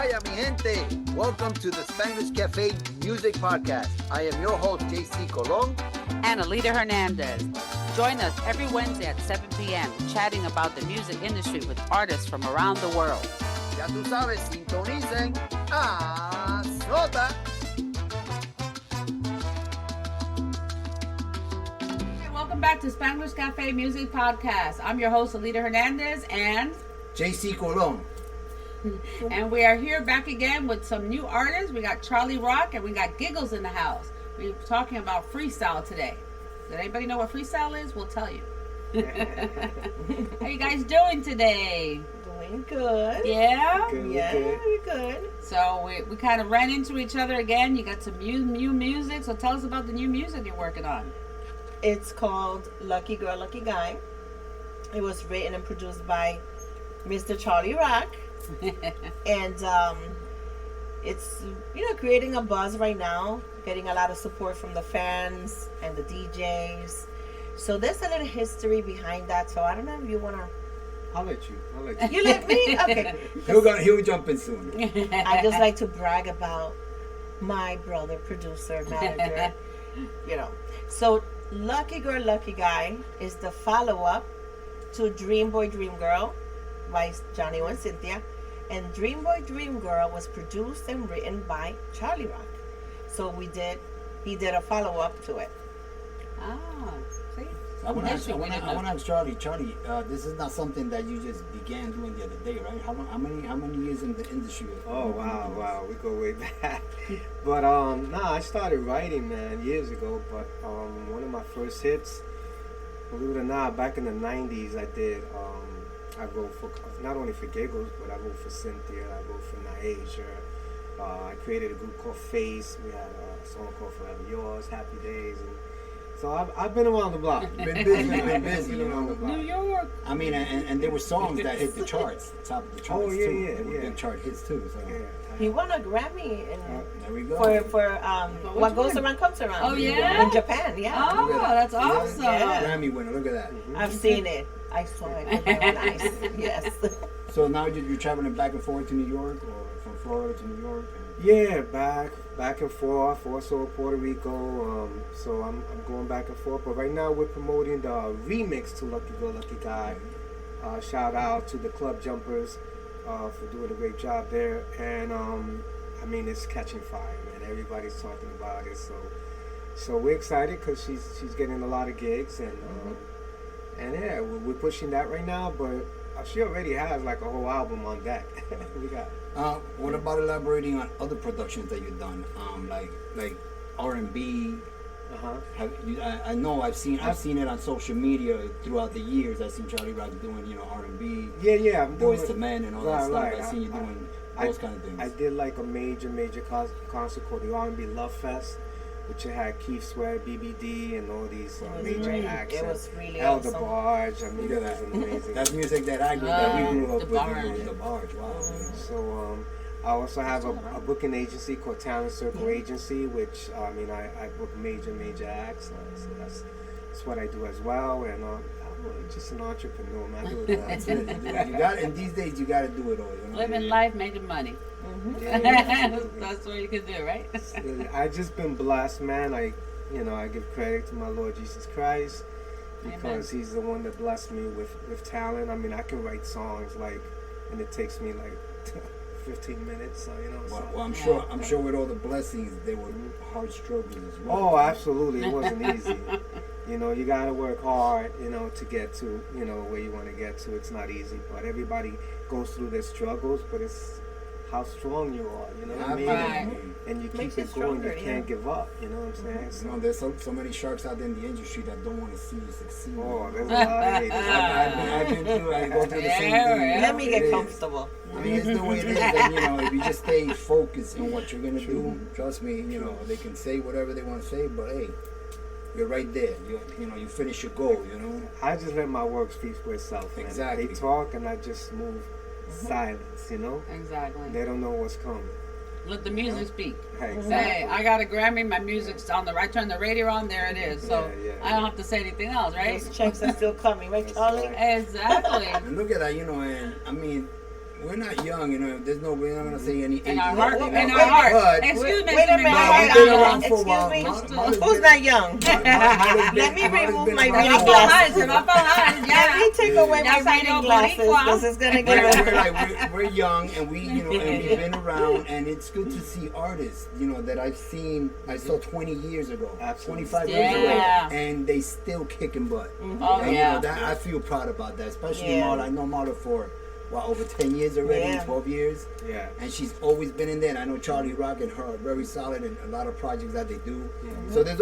Vaya, mi gente. Welcome to the Spanglish Cafe Music Podcast. I am your host, JCee Colon. And Alida Hernandez. Join us every Wednesday at 7 p.m. chatting about the music industry with artists from around the world. Ya tú sabes, sintonicen. Nota. Welcome back to Spanglish Cafe Music Podcast. I'm your host, Alida Hernandez, and JCee Colon. And we are here back again with some new artists. We got Charlie Rock and we got Giggles in the house. We're talking about freestyle today. Does anybody know what freestyle is? We'll tell you. How you guys doing today? Doing good. Yeah? Good, we're good. So we kind of ran into each other again. You got some new music. So tell us about the new music you're working on. It's called Lucky Girl, Lucky Guy. It was written and produced by Mr. Charlie Rock. And it's creating a buzz right now, getting a lot of support from the fans and the DJs. So there's a little history behind that. So I don't know if you want to. I'll let you. You let me? Okay. He'll jump in soon. I just like to brag about my brother, producer, manager. So Lucky Girl, Lucky Guy is the follow-up to Dream Boy, Dream Girl by Johnny and Cynthia. And Dream Boy, Dream Girl was produced and written by Charlie Rock. So he did a follow-up to it. Ah, see? I want to ask Charlie. Charlie, this is not something that you just began doing the other day, right? How many years in the industry? Oh wow, we go way back. But I started writing, man, years ago. But one of my first hits, believe it or not, back in the '90s, I wrote for not only for Giggles, but I wrote for Cynthia. I wrote for Naija. I created a group called Face. We had a song called Forever Yours, Happy Days, and so I've been around the block. Been busy, around the block. New York. I mean, and there were songs that hit the charts, top of the charts Oh, yeah, too. yeah, They were yeah. big chart hits too. So He won a Grammy there we go. for What Goes one? Around Comes Around. Oh, yeah? In Japan, yeah. Oh, that's awesome. Yeah. Grammy winner. Look at that. I've seen it. I saw it. It was very nice. Yes. So now you're traveling back and forth to New York, or from Florida to New York. Yeah, back and forth. Also Puerto Rico. So I'm going back and forth. But right now we're promoting the remix to Lucky Girl, Lucky Guy. Shout out to the Club Jumpers for doing a great job there. And it's catching fire, man. Everybody's talking about it. So we're excited because she's getting a lot of gigs, and yeah, we're pushing that right now. But she already has like a whole album on deck. We got. What about elaborating on other productions that you've done, like R&B? I know I've seen it on social media throughout the years. I've seen Charlie Rock doing R&B. Yeah. I'm Boys doing, to Men and all that stuff. Right. I've seen you doing those kind of things. I did like a major concert called the R&B Love Fest, which had Keith Sweat, BBD, and all these major acts. It was really Elder awesome. Barge. I mean, Look it at was that. amazing. That's music that we grew up the with. Barge. The Barge. Wow. So I also have a booking agency called Talent Circle Agency, which I book major acts. So that's what I do as well. And I'm just an entrepreneur, man. I do it all. That's it. You got, and these days you got to do it all. Living life, making money. Yeah. That's what you can do, right? I just been blessed, man. I give credit to my Lord Jesus Christ because He's the one that blessed me with talent. I mean, I can write songs and it takes me 15 minutes. So Well, I'm sure with all the blessings, there were hard struggles as well. Oh, absolutely, it wasn't easy. You gotta work hard, to get to where you want to get to. It's not easy, but everybody goes through their struggles. But it's how strong you are, what I mean? Right. And you keep Makes you it going. stronger, You can't give up. You know what I'm saying? There's so many sharks out there in the industry that don't want to see you succeed. Oh, there's a lot of haters. I go through the same thing. Yeah. Let me It get is. comfortable. I mean, it's the way it is. And, if you just stay focused on what you're gonna do, trust me, they can say whatever they want to say, but hey, you're right there. You finish your goal. I just let my work speak for itself. Man. Exactly. They talk and I just move silence. Exactly. They don't know what's coming. Let the music speak. Hey, Hey, I got a Grammy. My music's on I turn the radio on. There it is. So Yeah. I don't have to say anything else, right? Those checks are still coming, right, That's Charlie? right. Exactly. And look at that, and I mean, we're not young, you know. We're not gonna say any age. In our heart, Wait, in wait, our heart. but- Excuse me, Wait a Mr. minute. No, we've McGuire. been around for a Excuse while. me. Molly's Who's been- not young? Let me remove my Se reading va glasses. se va a bajar, Let ya. me take away Ya my salió reading glasses boricua. because it's gonna But get we're young and we, you know, and we've been around, and it's good to see artists, you know, that I saw 20 years ago, Absolutely. 25 years ago, Yeah. and they still kicking butt. Oh, And, yeah. you know, that I feel proud about that, especially Yeah. Marla. I know Marla for over 10 years already, Yeah. 12 years, Yeah. and she's always been in there. And I know Charlie Rock and her are very solid in a lot of projects that they do. So there's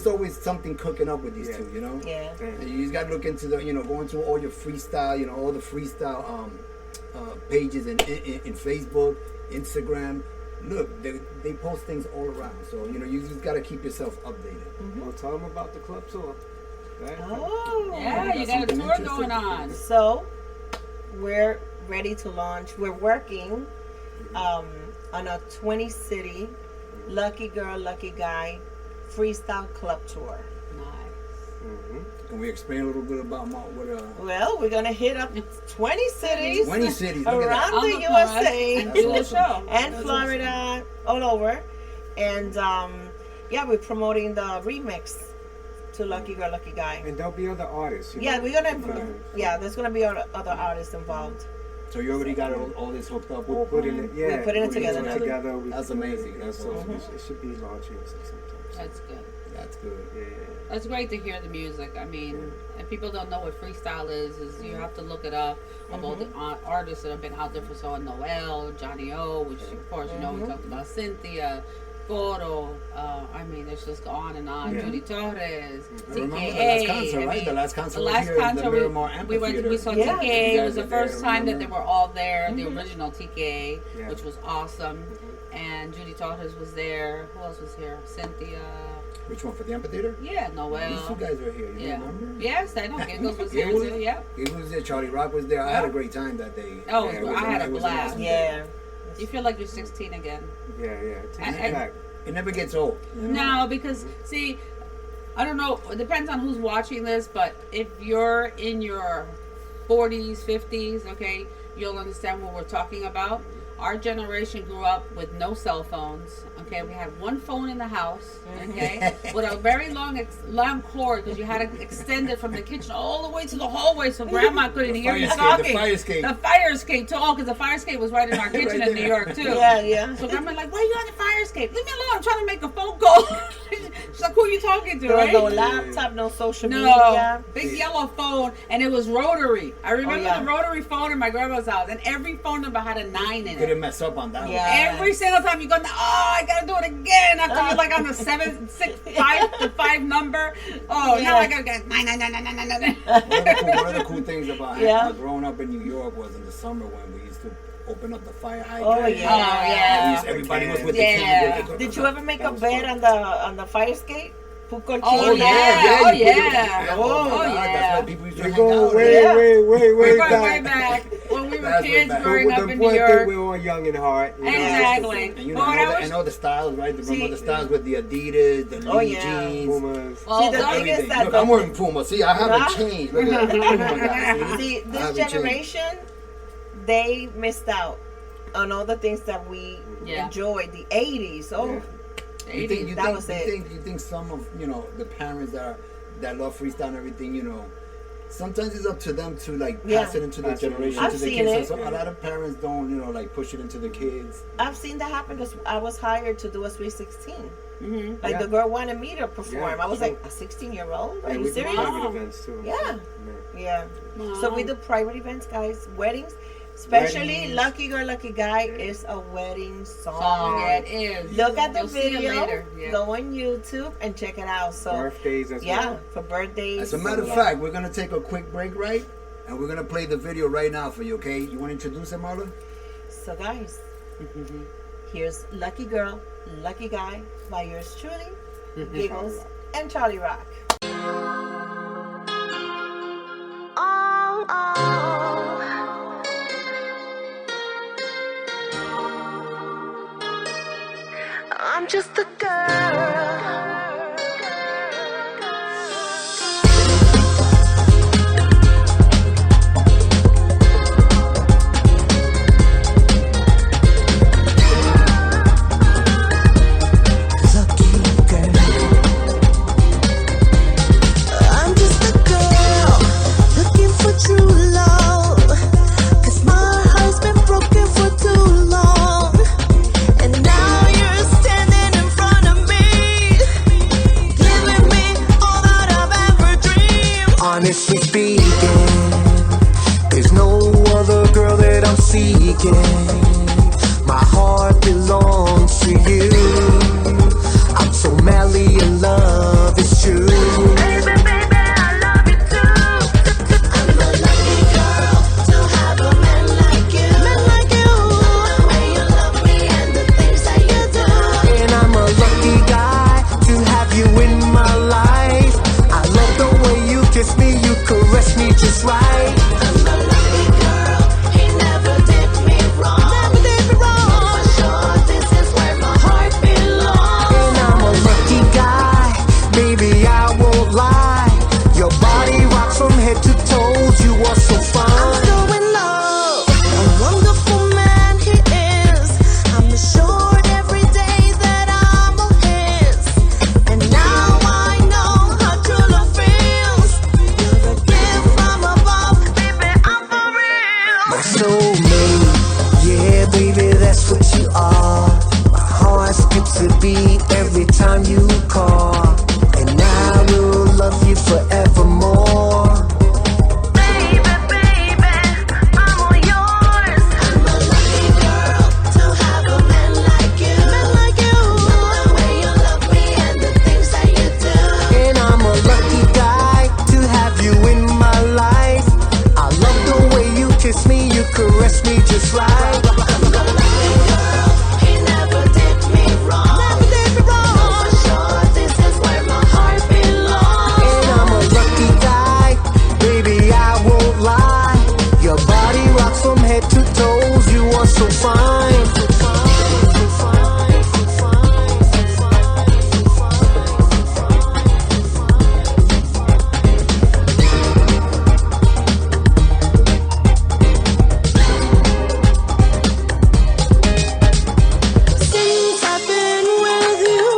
always something cooking up with these two, you know. Yeah. And you just got to look into going through all your freestyle, you know, all the freestyle pages in Facebook, Instagram. Look, they post things all around. So, you know, you just got to keep yourself updated. Well, tell them about the club tour. Right? Oh. Yeah, you got a tour going on. So, we're ready to launch. We're working on a 20-city Lucky Girl, Lucky Guy freestyle club tour. Nice. Can we explain a little bit about Well, we're gonna hit up 20 cities 20 cities, look at that. around the On the pod USA and do the That's show. awesome. and That's Florida, all over. And yeah, we're promoting the remix to Lucky Girl, Lucky Guy. And there'll be other artists. You Yeah, know? we're gonna. Yeah, there's gonna be other artists involved. So you already got all this hooked up. We're putting it. Yeah, We're putting it together putting now. it together. That's amazing. That's so awesome. it should be launching sometime. That's good. That's good. Yeah. That's great to hear the music. I mean, if people don't know what freestyle is you have to look it up. Of all the artists that have been out there for so long, Noel, Johnny O, which of course you know we talked about, Cynthia, Coro. I mean, it's just on and on. Yeah. Judy Torres, I remember TKA. the last concert, right? The last concert was here in the Miramar we Amphitheater. saw Yeah. TKA. You It was guys the were there, first time that remember? they were all there. The original TKA, Yeah. which was awesome. And Judy Torres was there. Who else was here? Cynthia. Which one, for the amphitheater? Yeah, These Noel. two guys were here. You Yeah. remember? Yes, I know. Giggles was here Giggles? too. Yeah. He was there. Charlie Rock was there. I had a great time that day. Oh, Yeah, I had a it was blast. awesome day. Yeah. You feel like you're 16 again. Yeah. Take And- it back. It never gets old. No, because see, I don't know. It depends on who's watching this, but if you're in your 40s, 50s, okay, you'll understand what we're talking about. Our generation grew up with no cell phones. Okay, we had one phone in the house. Okay, with a very long cord because you had to extend it from the kitchen all the way to the hallway so Grandma couldn't hear you talking. The fire escape. The fire escape too. Oh, because the fire escape was right in our kitchen Right in New there. York too. Yeah. So Grandma like, why are you on the fire escape? Leave me alone. I'm trying to make a phone call. She's like, who are you talking to? There was Right? no laptop, no social No, media. big yellow phone, and it was rotary. I remember yeah. the rotary phone in my grandma's house, and every phone number had a 9 in Couldn't it. mess up on that Yeah. Every single time you go, I gotta do it again. After you're like on the 7, 6, 5 to 5 number. Oh, now I gotta get 9, 9, 9, 9, 9, 9, 9. One of the cool things about Yeah. growing up in New York was in the summer when we used to open up the fire hydrant. Oh, yeah. Oh, yeah. Everybody was with Yeah. the cans. Did you ever make That a was bed fun. on the fire escape? Put Oh, colchón. yeah. Oh, you put your- yeah. Oh, Oh, God, yeah. That's why people used to You hang go out. way Yeah. We're way going way back. back when we were That's way kids back. growing But up the in New point that York. we're all young in heart. You know, Exactly. And you But when I know, was- and all the styles, right? Remember See- the styles with the Adidas, the Oh, Lee yeah. jeans. Pumas. Well, See, the that- thing is Everything. that Look, I'm wearing Puma. See, I haven't Huh? changed. Look at that. See, I this haven't changed. generation, they missed out on all the things that we Yeah. enjoyed. The 80s. Oh, Yeah. You think, you That think, was you it. think, you think some of the parents that love freestyle and everything, sometimes it's up to them to like pass Yeah. it into the Absolutely. generation I've to the seen kids. it. So a lot of parents don't like push it into the kids. I've seen that happen because I was hired to do a 316. Mhm. Like Yeah. the girl wanted me to perform. Yeah, I was true. like, a 16-year-old? Are Yeah, you we do serious? private events too. Yeah. Yeah. Wow. So we do private events, guys, weddings. Especially Weddings. Lucky Girl, Lucky Guy is a wedding song. Song, yeah, it is. Look at the You'll see it video, later. Yeah. go on YouTube and check it out. So Birthdays as yeah, well. for birthdays. As a matter of fact, we're gonna take a quick break, right? And we're gonna play the video right now for you. Okay? You want to introduce it, Marla? So guys, here's Lucky Girl, Lucky Guy by yours truly, Giggles and Charlie Rock. I'm just a girl. yeah. My heart belongs to you. I'm so madly in love, it's true. Baby, baby, I love you too. I'm a lucky girl to have a man like you. Man like you. The way you love me and the things that you do. And I'm a lucky guy to have you in my life. I love the way you kiss me, you caress me just right. I'm a lucky girl, he never did me wrong. Never did me wrong. For sure, this is where my heart belongs. And I'm a lucky guy, baby, I won't lie. Your body rocks from head to toes, you are so I'm fine. so in love. A wonderful man he is. I'm assured every day that I'm all his. And now I know how true love feels. You're a gift from above, baby, I'm for real. My soulmate, yeah, baby, that's what you are. My heart skips a beat every time you call. And I will love you forevermore. Baby, baby, I'm all yours. I'm a lucky girl to have a man like you. Man like you. The way you love me and the things that you do. And I'm a lucky guy to have you in my life. I love the way you kiss me, you caress me just right. I'm a lucky girl, he never did me wrong. Never did me wrong. For sure, this is where my heart belongs. And I'm a lucky guy, baby, I won't lie. Your body rocks from head to toes, you are so fine. Since I've been with you,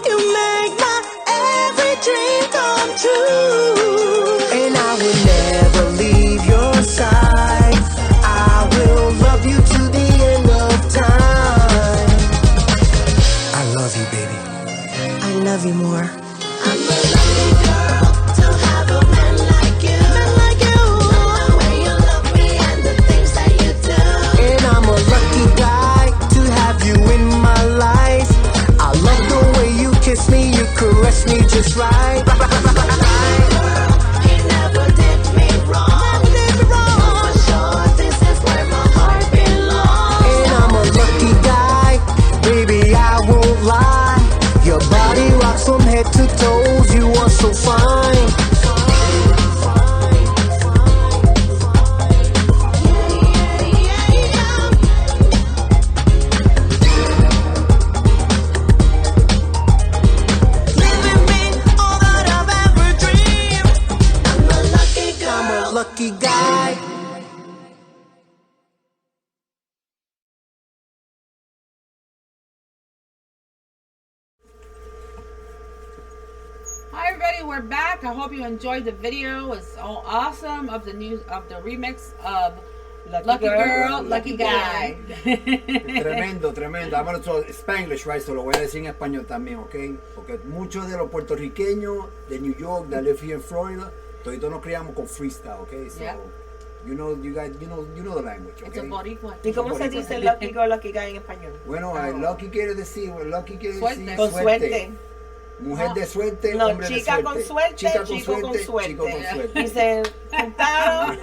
you make my every dream come true. And I will never leave your side. I will love you to the end of time. I love you, baby. I love you more. I'm a lucky girl to have a man like you. Man like you. The way you love me and the things that you do. And I'm a lucky guy to have you in my life. I love the way you kiss me, you caress me just right. Girl, he never did me wrong. Never did me wrong. For sure, this is where my heart belongs. And I'm a lucky guy, baby, I won't lie. Your body rocks from head to toes, you are so fine. Living me all that I've ever dreamed. I'm a lucky I'm a girl. lucky guy. Hi everybody, we're back. I hope you enjoyed the video. It's all awesome of the remix of Lucky Girl, Lucky Guy. Tremendo, tremendo. I'm also Spanglish, right? So lo voy a decir en español también, ¿ok? Porque muchos de los puertorriqueños de New York that live here in Florida, todito nos criamos con freestyle, ¿ok? So, Yeah. you know, you guys, you know the language, ¿ok? It's a boricua. ¿Y cómo se dice lucky girl, lucky guy en español? Bueno, lucky quiere decir, lucky quiere Suerte. decir Con suerte. Mujer de suerte, No, hombre chica de con suerte. suerte, Chica chico con suerte. chico con suerte. Y se juntaron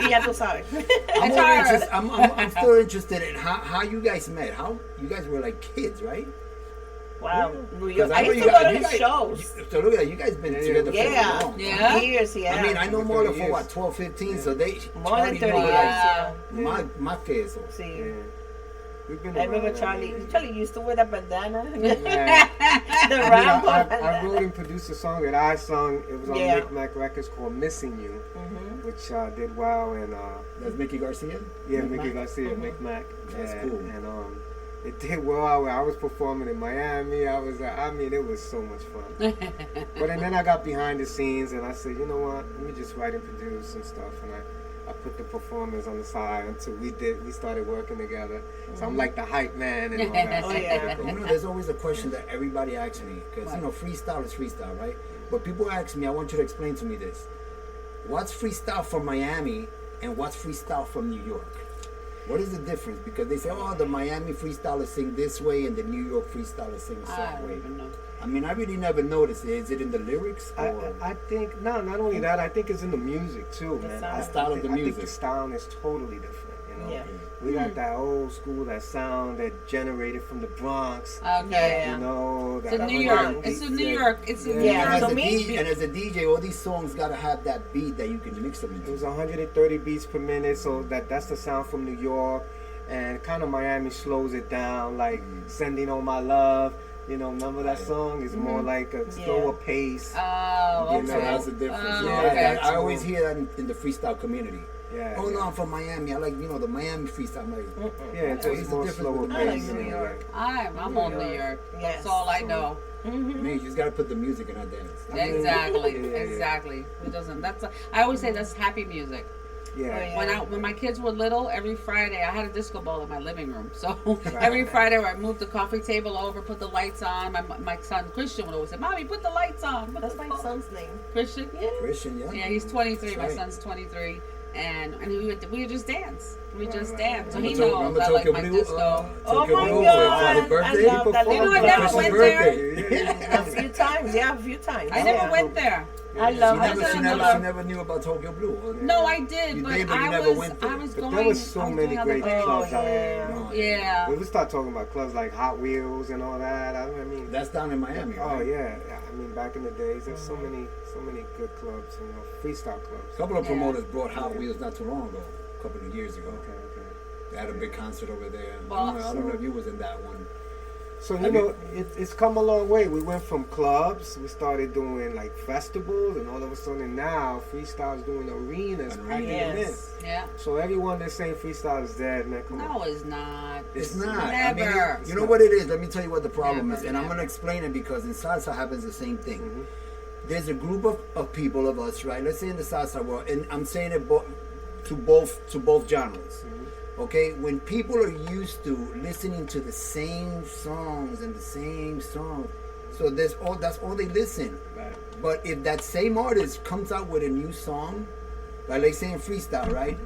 y ya tú sabes. I'm, It's more hard. interest- I'm still interested in how you guys met. How you guys were like kids, right? Wow, New York. 'Cause I know used you to go guys- to his shows. So look at that, you guys been together Yeah. for long. Yeah. Years, yeah. I mean, I know Over more 30 for what, years. 12, 15, so they More than Charlie 30 know, years, like, yeah. más que eso. Sí. Yeah. We've been I remember around, Charlie. man. Charlie used to wear that bandana. Yeah. The I, Rambo I bandana. wrote and produced a song that I sung. It was on Yeah. Micmac Records called "Missing You," Mhm. which did well. And That's Mickey Garcia? yeah, Micmac? Mickey Garcia, Micmac. That's Yeah, cool. And it did well. I was performing in Miami. I mean, it was so much fun. But and then I got behind the scenes, and I said, you know what? Let me just write and produce and stuff. And I put the performance on the side until we started working together. So I'm like the hype man and all that. Oh, yeah. You know, there's always a question that everybody asks me, because, you know, freestyle is freestyle, right? But people ask me, I want you to explain to me this. What's freestyle from Miami and what's freestyle from New York? What is the difference? Because they say, oh, the Miami freestylers sing this way and the New York freestylers sing I that don't way. even know. I mean, I really never noticed it. Is it in the lyrics? Or? I think no, not only that. I think it's in the music too, The man. sound. I The style of think- the I think music. the style is totally different. You know, Yeah. we got that old school, that sound that generated from the Bronx. Okay. You know, It's that in New New York. York. It's in New York. It's in New Yeah. And, York. as So a me- and as a DJ, all these songs gotta have that beat that you can mix them It into. was 130 beats per minute, so that's the sound from New York, and kind of Miami slows it down, like "Sending All My Love." You know, remember that song? It's more like a slower pace. Oh, You okay. So know, that's the difference. Oh, Yeah, okay. I always hear that in the freestyle community. Yeah. Oh no, yeah. I'm from Miami. I like the Miami freestyle. I'm like, Yeah, it's What is just the more difference slower with I like pace. New and, York. I'm on New York. Yes. That's all I know. man, you just gotta put the music in our dance. Exactly. Yeah, yeah, yeah. Exactly. Who doesn't? I always say that's happy music. Yeah. Oh, yeah. When my kids were little, every Friday I had a disco ball in my living room. So every Friday I moved the coffee table over, put the lights on. My son Christian would always say, "Mommy, put the lights on." Put That's the my phone-" son's name. Christian. Yeah. Christian, yeah. Yeah, he's 23. That's My right. son's 23, and we would just dance. We just right, dance. So right. he Remember knows I like Tokyo my Blue? disco. Oh Tokyo my Blue God, for the birthday. I love that You know, little I never club. went birthday. A few times, yeah, a few times. I never Yeah. went there. I love I it. was She another- never knew about Tokyo Blue. Or- No, I did, You but did, but you I never was went there. I was But going. there was so I was many doing other great things. clubs out yeah. there. You know. Yeah. When we start talking about clubs like Hot Wheels and all that, I mean, That's down in Miami, oh right? yeah. I mean, back in the days, there's so many good clubs, you know, freestyle clubs. A couple of Yeah. promoters brought Hot Wheels not too long ago, a couple of years ago. Okay. They had a big concert over there. Well, I don't know if you was in that one. So Have you know, it's come a long way. We went from clubs, we started doing like festivals, and all of a sudden now freestyle's doing arenas, packing them in. Yes. Yeah. So everyone that's saying freestyle is dead, man. Come on. No, it's not. It's not. Never. I mean, you know what it is? Let me tell you what the problem Never, is. And I'm never. going to explain it because in salsa happens the same thing. Mm-hmm. There's a group of people, of us, right? Let's say in the salsa world, and I'm saying it to both genres. Mm-hmm. Okay? When people are used to listening to the same songs and the same songs, so that's all they listen. Right. But if that same artist comes out with a new song, like they say in freestyle, right?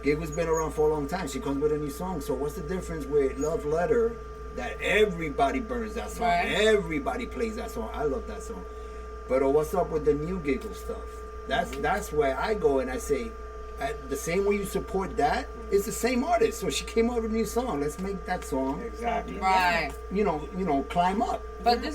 Giggles been around for a long time. She comes with a new song. So what's the difference with Love Letter that everybody burns that song? Right. Everybody plays that song. I love that song. But what's up with the new Giggles stuff? That's where I go and I say, the same way you support that, it's the same artist. So she came out with a new song. Let's make that song, Exactly. Right. climb up. But this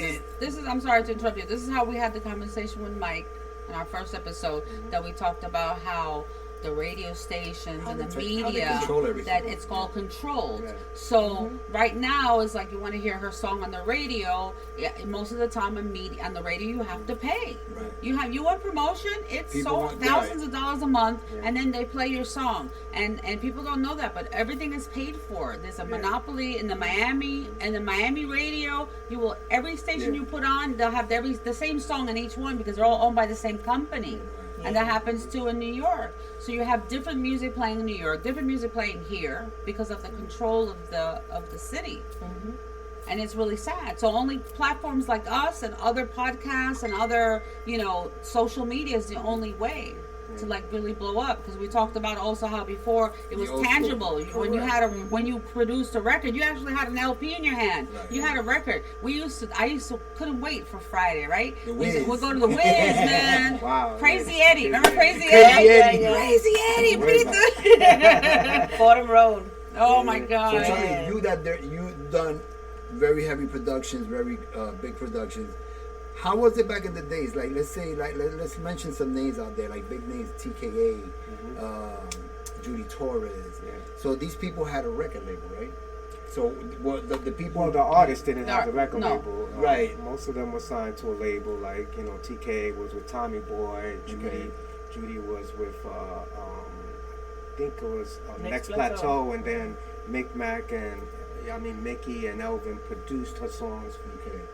is I'm sorry to interrupt you. This is how we had the conversation with Mike in our first episode that we talked about how the radio stations How and they the take- how they media control everything. that it's called controlled. Yeah. So right now it's like you want to hear her song on the radio. Yeah, most of the time on the radio you have to pay. Right. You want promotion, it's People so want- thousands of dollars a month, Yeah. and then they play your song, and people don't know that, but everything is paid for. There's a monopoly in the Miami radio. You will every station Yeah. you put on, they'll have the same song in each one because they're all owned by the same company. And that happens too in New York. So you have different music playing in New York, different music playing here because of the control of the city. And it's really sad. So only platforms like us and other podcasts and other, social media is the only way to really blow up, because we talked about also how before it was The old tangible. school. When you produced a record, you actually had an LP in your hand. Right. You had a record. I couldn't wait for Friday, right? The We'd Wiz. go to the Wiz, man. Wow. Crazy Eddie. Remember Crazy Crazy Eddie? Eddie. Crazy Eddie. Where's Please. Fordham Road. Oh my So God. Charlie, you've done very heavy productions, very big productions. How was it back in the days? Like, let's say, let's mention some names out there, like big names, TKA, Judy Torres. Yeah. So these people had a record label, right? So the people. Well, the artists didn't have the record No. label. Right. Most of them were signed to a label, like TK was with Tommy Boy. Judy was with I think it was Next Next Plateau. Plateau, and then Mickey and Elvin produced her songs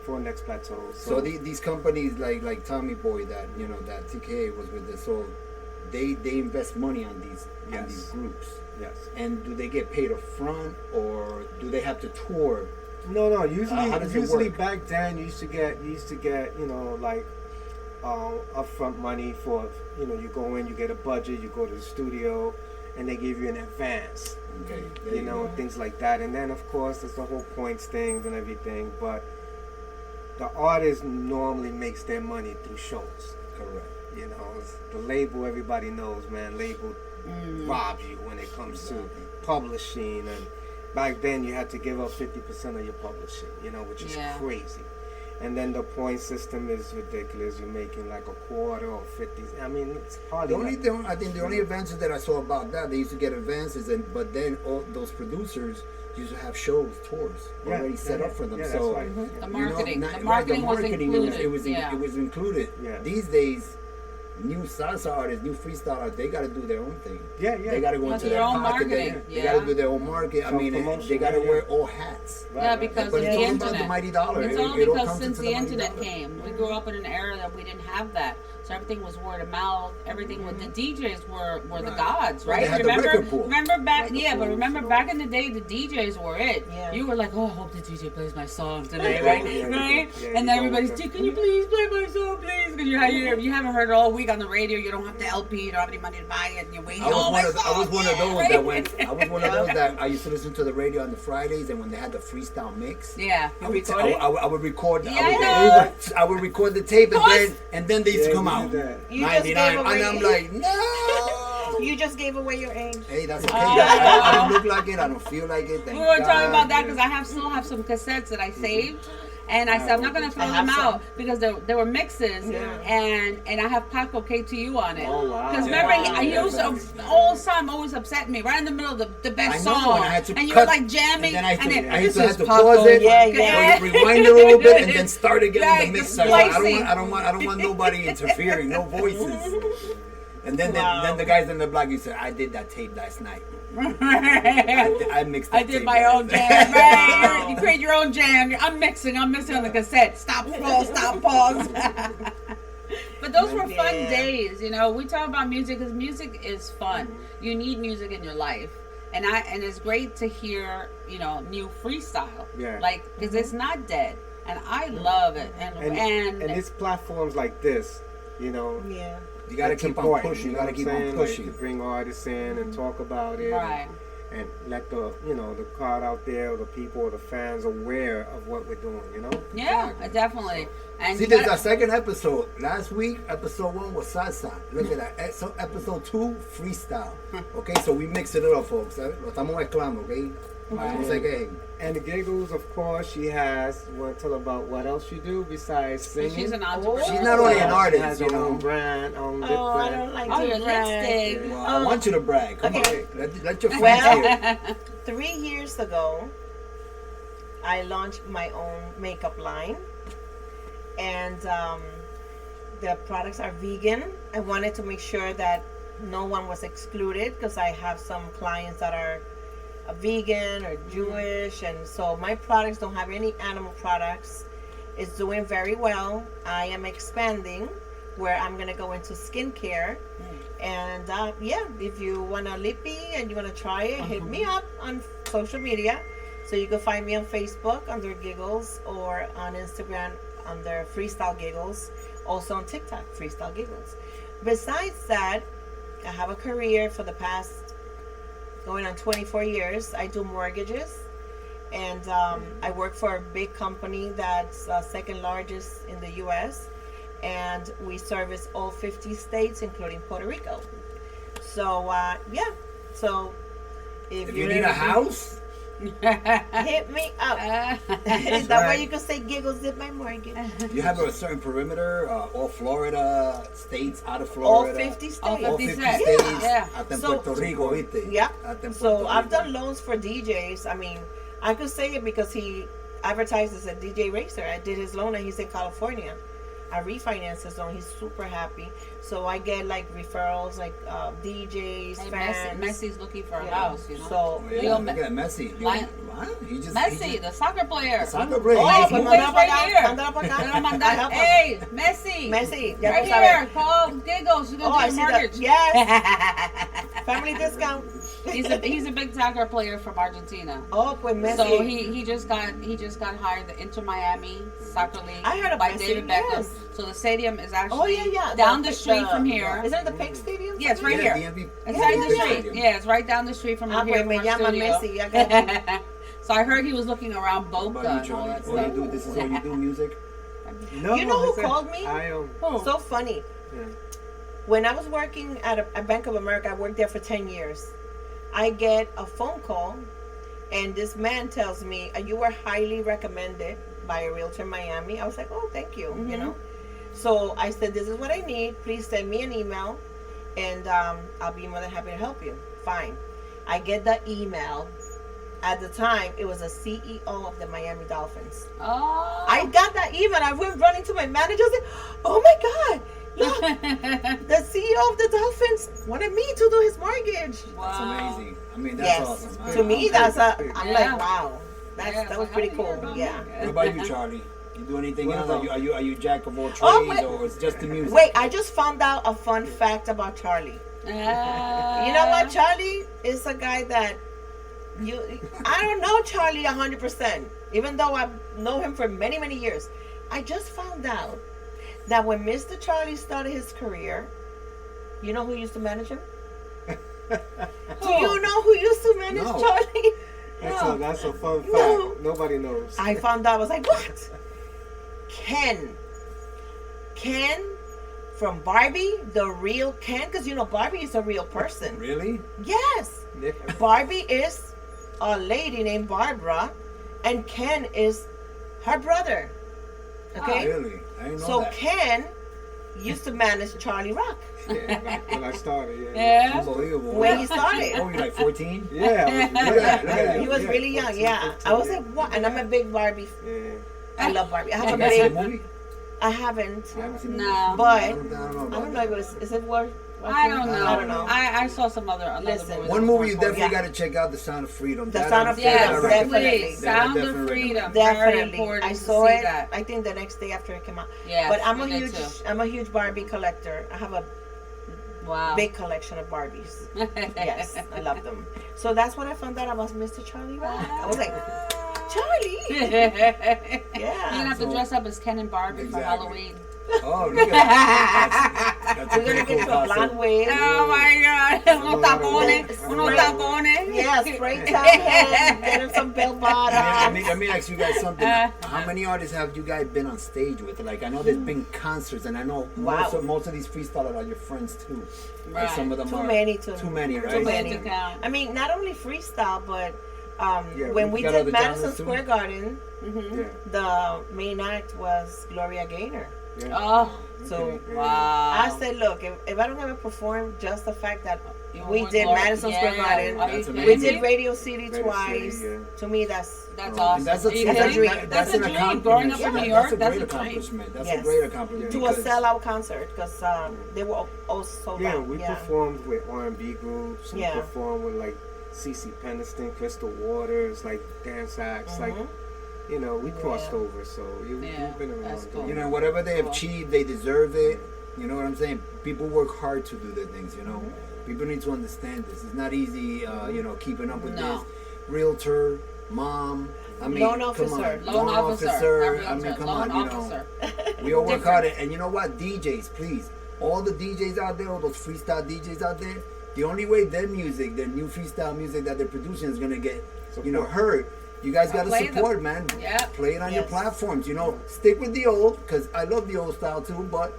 for Next Plateau. So these companies like Tommy Boy that that TKA was with this, so they invest money on these groups. yes. And do they get paid up front, or do they have to tour? No. Usually, how does it work? back then, you used to get upfront money for you go in, you get a budget, you go to the studio, and they give you an advance. Okay. You know, things like that. And then, of course, there's the whole points things and everything. But the artist normally makes their money through shows. Correct. You know, the label, everybody knows, man. Label robs you when it comes to publishing. And back then, you had to give up 50% of your publishing, you know, which is crazy. And then the point system is ridiculous. You're making like a quarter or 50. I mean, it's hardly. I think the only advances that I saw about that, they used to get advances, but then all those producers used to have shows, tours already set up for them. Yeah, so that's right. The marketing, you know, the marketing was included. It was included. Yeah. These days, new salsa artists, new freestyle artists, they got to do their own thing. Yeah, yeah. They got to go into their their own pocket. marketing, They got to do their own market. I Some mean, promotion, they got to yeah, wear all hats. Yeah, because But of it's the all internet. about the mighty dollar. It's all It all because comes since into the mighty internet dollar. came, we grew up in an era that we didn't have that. So everything was word of mouth. Everything with the DJs were the gods, Well, right? they had the record pool. Remember back, Record but pools, remember you know. back in the day, the DJs were it. Yeah. You were like, oh, I hope the DJ plays my song today, right? Yeah, right? yeah, And you then go everybody's, with that. can you please play my song, please? Because you haven't heard it all week on the radio. You don't have the LP. You don't have any money to buy it, and you're waiting. I was one of those right? that went. I was one of those that I used to listen to the radio on the Fridays, and when they had the freestyle mix, Yeah. I would record. Yeah, I I would record the tape, and then they used to come out. You just gave 99, away. and I'm like, no. You just gave away your age. Hey, that's okay. I don't look like it. I don't feel like it. Thank We were God. talking about that because I still have some cassettes that I saved. And I said, I'm not going to throw I have them out some. because they were mixes. Yeah. And I have Paco KTU on it. Oh, wow. Because Yeah. remember, Wow. I used to, all time always upset me right in the middle of the best I know, song. and I had to and you cut, were like jamming. And then I this used to have is to Paco. pause it, Yeah. rewind it a little bit, and then start again Right, in the mix the session. I splicing. don't want nobody interfering, no voices. And then Wow. then the guys in the blog, you said, I did that tape last night. I mixed that I did tape my last own night. jam. Right? You create your own jam. I'm mixing on the cassette. Stop, pause. But those were fun Yeah. days, you know. We talk about music because music is fun. You need music in your life, and it's great to hear, you know, new freestyle. Yeah. Like because it's not dead, and I love it. And it's platforms like this, you know. Yeah. You gotta It's keep on important, pushing. You know gotta what keep I'm on saying? Like, pushing. to bring artists in and talk about it, right. and let the the crowd out there, or the people, or the fans aware of what we're doing. You know. Yeah, definitely. And See, you there's gotta- our second episode. Last week, episode 1 was salsa. Look at that. So episode 2, freestyle. Okay, so we mixed it up, folks. Lo estamos mezclando, okay? Vamos a que- And the Giggles, of course, she has. You want to tell about what else she do besides singing? she's an entrepreneur. She's not only an artist, She has her you know. own brand, own lip Oh, I brand. don't like Oh, to your brag. lipstick. Well, I want you to brag. Come Okay. on. Let your friends hear. 3 years ago, I launched my own makeup line, and the products are vegan. I wanted to make sure that no one was excluded because I have some clients that are vegan or Jewish, and so my products don't have any animal products. It's doing very well. I am expanding where I'm gonna go into skincare, and if you want a lippy and you want to try it, hit me up on social media. So you can find me on Facebook under Giggles, or on Instagram under Freestyle Giggles, also on TikTok Freestyle Giggles. Besides that, I have a career for the past going on 24 years. I do mortgages, and I work for a big company that's second largest in the U.S., and we service all 50 states, including Puerto Rico. So, so if If you need a house, hit me up. That right. way you can say Giggles did my mortgage. you have a certain perimeter, all Florida states, out of All Florida. 50 states. All All 50 states. states. Yeah. Hasta en So- Puerto Rico, ¿viste? Yeah. Hasta en So Puerto I've Rico. done loans for DJs. I mean, I could say it because he advertises a DJ Racer. I did his loan and he's in California. I refinanced his loan. He's super happy. So I get like referrals, like DJs, Hey, fans. Messi's looking for a you know. house, you know. So Oh, yeah, Leo look at Messi. Lion- What? He just, Messi, the soccer player. the soccer player. Oh, Hey, pues he mándalo plays para right acá, here. mándalo para acá. Te lo I mandan- help him. Hey, Messi. Messi, ya Right tú sabes. here. Call Giggles. You're Oh, going I to see do your that. mortgage. Yes. Family discount. He's a big soccer player from Argentina. Oh, pues Messi. So he just got hired the Inter Miami Soccer League I heard of by Messi, David Beckham. yes. So the stadium is actually yeah. down the street from here. Isn't it the Pink Stadium? Yeah, it's right Yeah, here. DMV. It's Yeah, right yeah, down the yeah. street. Yeah, it's right down the street from Ah, here. pues me from our llama studio. Messi. I got you. So I heard he was looking around What Boca about you, and all Charlie? that All you stuff. do, this is all you do, music? No, You know who listen, called me? I So funny. yeah. When I was working at Bank of America, I worked there for 10 years. I get a phone call, and this man tells me, you were highly recommended by a realtor in Miami. I was like, oh, thank you, you know. So I said, this is what I need. Please send me an email, and I'll be more than happy to help you. Fine. I get the email. At the time, it was a CEO of the Miami Dolphins. Oh. I got that email. I went running to my manager and said, oh my God, look, the CEO of the Dolphins wanted me to do his mortgage. That's Wow. amazing. I mean, that's Yes. awesome. To me, I'm Yeah. like, wow. Yeah, That was how pretty do you hear cool. about Yeah. me? What about you, Charlie? You do anything What else? about- Are you jack of all trades, Oh, wait. or it's just the music? Wait, I just found out a fun fact about Charlie. You know what? Charlie is a guy that I don't know Charlie 100%, even though I've known him for many, many years. I just found out that when Mr. Charlie started his career, you know who used to manage him? Do you know who used to manage No. Charlie? That's a fun fact. No. Nobody knows. I found out. I was like, what? Ken from Barbie, the real Ken, because you know Barbie is a real person. Really? Yes. Nick- Barbie is a lady named Barbara, and Ken is her brother. Okay? Really? I didn't know So that. Ken used to manage Charlie Rock Yeah, when I started, Yeah. Unbelievable. when he started. Oh, you're like 14? Yeah, I was, Look at that. He was yeah, really young, 14, yeah. 15, I was yeah. like, what? And I'm a big Barbie. Yeah. I love Barbie. I have a You guys see the big. movie? I haven't. You haven't seen the No. movie? But I don't know. I about don't know if that. it was. Is it worth? I don't know. I don't know. I saw some another Listen. movies. One movie you that definitely Yeah. got to check out, The Sound of Freedom. The That Sound I- of that Freedom, I recommend. definitely. Please, That I Sound of definitely Freedom. recommend. Very Definitely. important I to saw see it. that. I think the next day after it came out. Yes, But I'm we a did huge. too. I'm a huge Barbie collector. I have a Wow. big collection of Barbies. Yes, I love them. So that's what I found out about Mr. Charlie Rock. I was like, Charlie. You're gonna Yeah. have to So- dress up as Ken and Barbie Exactly. for Halloween. Oh, look at that. That's a We're gonna pretty get cool you a blonde costume. wig. Oh my God! Unos tapones, unos tapones. Yeah, spray tan hair, get him some bell bottoms. Let me ask you guys something. How many artists have you guys been on stage with? Like, I know there's been concerts, and I know Wow. most of these freestylers are your friends too. Like, Right. some of them Too are many, right? Too Way many. to count. I mean, not only freestyle, but Yeah, when we we got did other Madison genres, too. Square Garden, Yeah. the main act was Gloria Gaynor. Yeah. Oh, So Yeah. wow. I said, look, if I don't ever perform, just the fact that You we were did Gloria- Madison Square Yeah. Garden, Are you That's kidding we amazing. did Radio City Radio twice. City, yeah. To me, that's That's awesome. And that's a, Are you that's a kidding? dream. That's a an dream. accomplishment. Growing up in New York, that's a that's great a dream. accomplishment. That's Yes. a great accomplishment. to a because- sellout concert because they were all sold Yeah, out. we Yeah. performed with R&B groups. We Yeah. performed with like CeCee Peniston, Crystal Waters, like dance acts. Like, you know, we crossed over. So Yeah, we've been that's around. cool. doing You know, it. whatever they Cool. achieve, they deserve it. You know what I'm saying? People work hard to do their things, you know? People need to understand this. It's not easy, you know, keeping up with No. this. Realtor, mom, I mean, Loan come officer. on. Loan officer. Not I realtor, mean, come loan on, you officer. know. We all work hard. And you know what? DJs, please. All the DJs out there, all those freestyle DJs out there, the only way their music, their new freestyle music that they're producing is going to get, you know, heard. You guys got to Play them. support, man. Yeah. Play it on your Yes. platforms. You know, stick with the old, because I love the old style too, but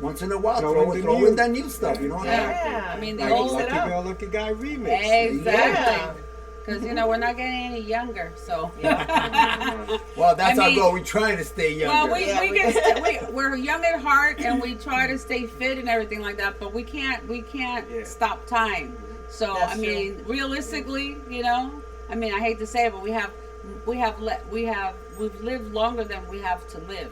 once in a while, Throw throw in the in new. that new stuff. You know what I mean? Yeah. I mean, the Like, old. Mix it Lucky up. Girl, Lucky Guy remix. Exactly. Because, you know, we're not getting any younger, so. Well, that's I our mean- goal. We trying to stay younger. Well, Yeah, we're young at heart and we try to stay fit and everything like that, but we can't Yeah. stop time. So That's I mean, realistically, you know, I mean, I hate to say it, but we've lived longer than we have to live.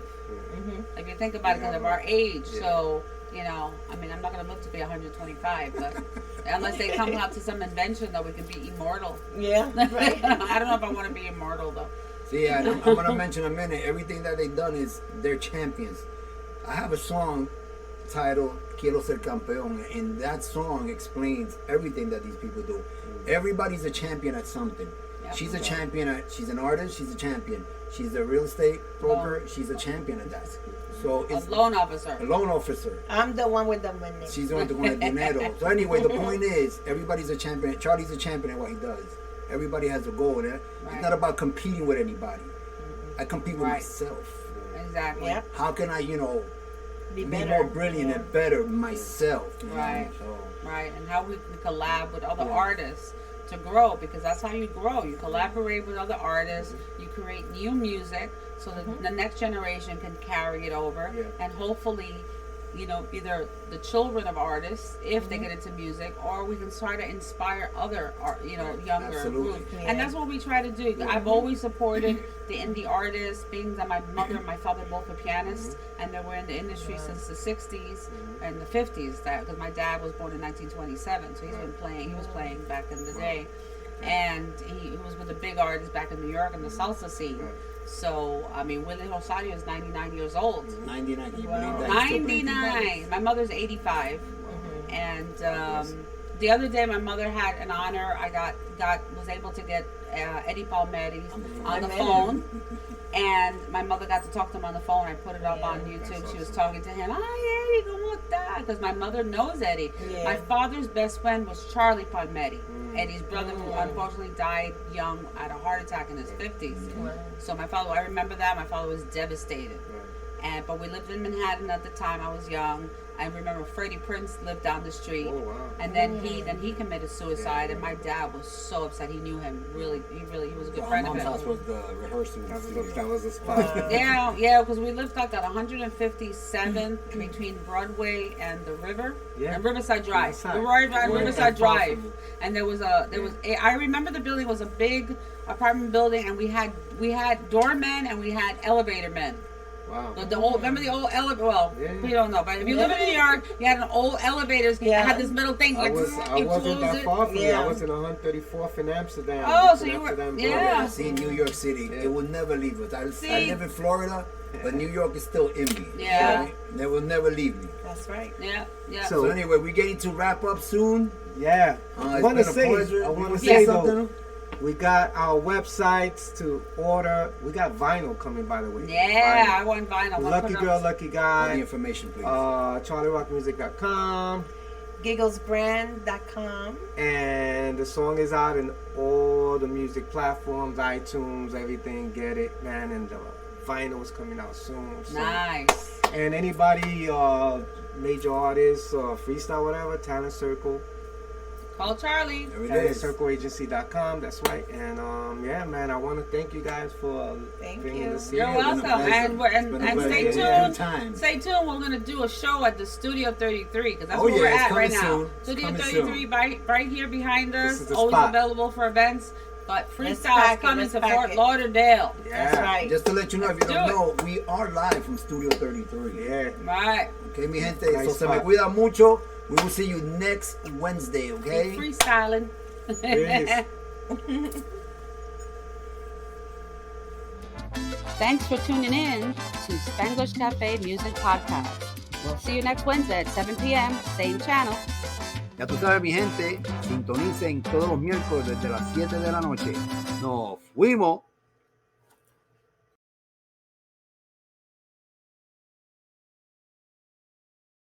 If you think about it, because of our age. Yeah. So you know, I mean, I'm not gonna live to be 125, but unless they come out to some invention that we can be immortal. Yeah. Right. I don't know if I want to be immortal though. See, I'm going to mention in a minute, everything that they've done is they're champions. I have a song titled Quiero Ser Campeón, and that song explains everything that these people do. Everybody's a champion at something. Yep. She's a champion at, she's an artist, she's a champion. She's a real estate broker, she's a champion at that. So A it's loan officer. a loan officer. I'm the one with the money. She's the one with dinero. So anyway, the point is, everybody's a champion. Charlie's a champion at what he does. Everybody has a goal. And Right. It's not about competing with anybody. I compete with Right. myself. Exactly. Yep. How can I, Be be better. more brilliant Yeah. and better myself? you know? Right. So, Right, and how we can collab with other Yeah. artists to grow, because that's how you grow. You collaborate with other artists, you create new music so that the next generation can carry it over, Yeah. and hopefully, either the children of artists, if they get into music, or we can try to inspire other younger Absolutely. groups. Yeah. And that's what we try to do. I've always supported the indie artists, being that my mother and my father both were pianists, and they were in the industry since the 60s and the 50s, because my dad was born in 1927, so he was playing back in the day, and he was with a big artist back in New York in the salsa scene. Right. So, Willie Rosario is 99 years old. 99. Can you Wow. believe that? He's still playing 99. My mother's 85. And the other day, my mother had an honor. I was able to get Eddie Palmieri on the phone. And my mother got to talk to him on the phone. I put it up on YouTube. She was talking to him. Ay, Eddie, ¿cómo está? Because my mother knows Eddie. Yeah. My father's best friend was Charlie Palmieri, Eddie's brother, who unfortunately died young at a heart attack in his 50s. So I remember that. My father was devastated. But we lived in Manhattan at the time. I was young. I remember Freddie Prinze lived down the street. Oh, wow. And then he committed suicide, and my dad was so upset. He knew him he was a good Our friend of mom's house his. was the rehearsal studio. That was a spot. Yeah, because we lived like at 157th between Broadway and the river, and Riverside Drive. Riverside. The Riverside Not far Drive, from you. and there was I remember the building was a big apartment building, and we had doormen and we had elevator men. Wow. Remember the old elevator? Well, Yeah. we don't know, but if you live in New York, you had an old elevators. Yeah. It had this middle thing. I Like, wasn't close that it. far from you. Yeah. I was in 134th in Amsterdam. Oh, so between you were- Amsterdam and yeah. Florida. See, New York City, it will never leave us. I See? live in Florida, but New York is still in me. Yeah. Right? They will never leave me. That's right. Yeah. So anyway, we're getting to wrap up soon. Yeah. It's want to been a say, pleasure. I You want wanna to say say something? though, we got our websites to order. We got vinyl coming, by the way. Yeah, I Vinyl. want vinyl. I wanna Lucky put it Girl, on- Lucky All the Guy. information, please. CharlieRockMusic.com. Gigglesbrand.com. And the song is out in all the music platforms, iTunes, everything. Get it, man. And the vinyl is coming out soon. So. Nice. And anybody, major artists, freestyle, whatever, Talent Circle. Call Charlie. There it Talent is. CircleAgency.com. That's right. And yeah, man, I want to thank you guys for Thank bringing you. this You're in. welcome. pleasure. And It's been a stay pleasure. tuned. Anytime. Stay tuned. We're gonna do a show at the Studio 33 because that's Oh, where yeah, we're it's at right coming now. soon. It's Studio coming 33 right here behind This us. is the Always spot. available for events. But Let's Freestyle pack is it, coming let's to pack Fort it. Lauderdale. Yeah. That's right. Just to let you know, if you Let's don't do know, we are live from Studio 33. Yeah. Right. Okay, mi gente. Nice So se me spot. cuida mucho. We will see you next Wednesday, okay? Keep freestyling. Peace. Thanks for tuning in to Spanglish Cafe Music Podcast. We'll see you next Wednesday at 7 p.m. Same channel. Ya tú sabes, mi gente, sintonicen todos los miércoles desde las 7 de la noche. ¡Nos fuimos!